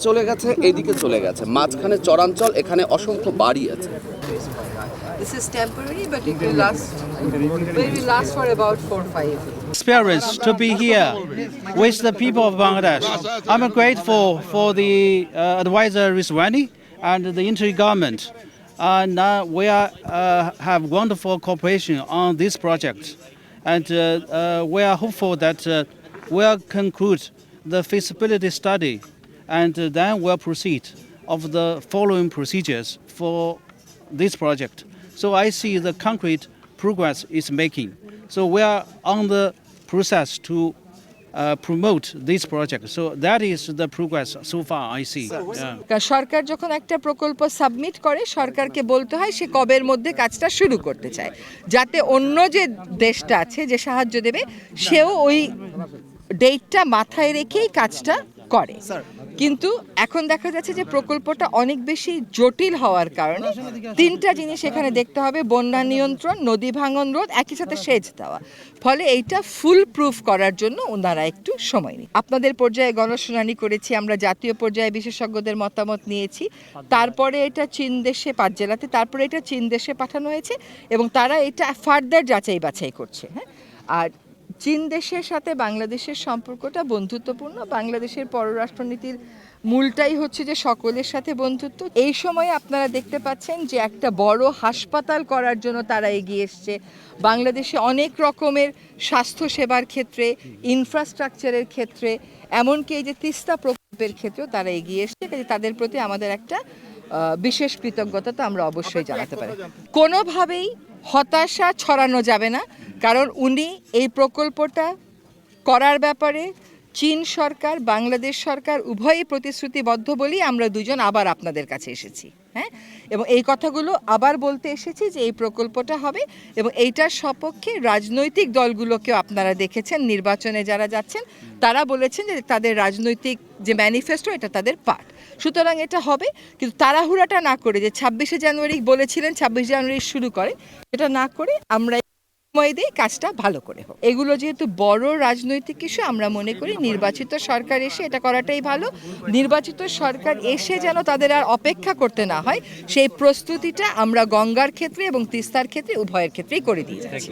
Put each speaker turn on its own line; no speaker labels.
চলে গেছে, এইদিকে চলে গেছে, মাঝখানে চরাঞ্চল, এখানে অসংখ্য বাড়ি আছে।
This is temporary, but it will last for about 4-5 years.
Experience to be here with the people of Bangladesh. I'm grateful for the advisor Rizwani and the inter-government. And we have wonderful cooperation on this project. And we are hopeful that we'll conclude the feasibility study and then we'll proceed of the following procedures for this project. So I see the concrete progress is making. So we are on the process to promote this project. So that is the progress so far I see.
সরকার যখন একটা প্রকল্প submit করে সরকারকে বলতে হয় সে কবের মধ্যে কাজটা শুরু করতে চায়, যাতে অন্য যে দেশটা আছে যে সাহায্য দেবে সেও ওই ডেটটা মাথায় রেখেই কাজটা করে। কিন্তু এখন দেখা যাচ্ছে যে প্রকল্পটা অনেক বেশি জটিল হওয়ার কারণে তিনটা জিনিস এখানে দেখতে হবে: বন্যা নিয়ন্ত্রণ, নদী ভাঙন রোধ, একই সাথে সেচ দেওয়া। ফলে এইটা ফুল প্রুফ করার জন্য ওনারা একটু সময় নিই। আপনাদের পর্যায়ে গণশুনানি করেছি, আমরা জাতীয় পর্যায়ে বিশেষজ্ঞদের মতামত নিয়েছি, তারপরে এটা চীন দেশে 5 জেলাতে, তারপরে এটা চীন দেশে পাঠানো হয়েছে এবং তারা এটা ফার্দার যাচাই বাছাই করছে। হ্যাঁ, আর চীন দেশের সাথে বাংলাদেশের সম্পর্কটা বন্ধুত্বপূর্ণ। বাংলাদেশের পররাষ্ট্রনীতির মূলটাই হচ্ছে যে সকলের সাথে বন্ধুত্ব। এই সময়ে আপনারা দেখতে পাচ্ছেন যে একটা বড় হাসপাতাল করার জন্য তারা এগিয়ে এসছে। বাংলাদেশে অনেক রকমের স্বাস্থ্যসেবার ক্ষেত্রে, ইনফ্রাস্ট্রাকচারের ক্ষেত্রে, এমনকি এই যে তিস্তা প্রকল্পের ক্ষেত্রেও তারা এগিয়ে এসছে। তাদের প্রতি আমাদের একটা বিশেষ কৃতজ্ঞতা তো আমরা অবশ্যই জানাতে পারি। কোনোভাবেই হতাশা ছড়ানো যাবে না, কারণ উনি এই প্রকল্পটা করার ব্যাপারে চীন সরকার, বাংলাদেশ সরকার উভয়ই প্রতিশ্রুতিবদ্ধ বলেই আমরা দুজন আবার আপনাদের কাছে এসেছি। হ্যাঁ, এবং এই কথাগুলো আবার বলতে এসেছি যে এই প্রকল্পটা হবে এবং এইটার সপক্ষে রাজনৈতিক দলগুলোকেও আপনারা দেখেছেন, নির্বাচনে যারা যাচ্ছেন তারা বলেছেন যে তাদের রাজনৈতিক যে ম্যানিফেস্টো এটা তাদের পার্ট। সুতরাং এটা হবে, কিন্তু তাড়াহুড়াটা না করে যে 26শে জানুয়ারি বলেছিলেন 26 জানুয়ারি শুরু করে, এটা না করে আমরা সময় দিয়ে কাজটা ভালো করে হোক। এগুলো যেহেতু বড় রাজনৈতিক ইস্যু, আমরা মনে করি নির্বাচিত সরকার এসে এটা করাটাই ভালো। নির্বাচিত সরকার এসে যেন তাদের আর অপেক্ষা করতে না হয়, সেই প্রস্তুতিটা আমরা গঙ্গার ক্ষেত্রে এবং তিস্তার ক্ষেত্রে উভয়ের ক্ষেত্রেই করে দিয়ে যাচ্ছি।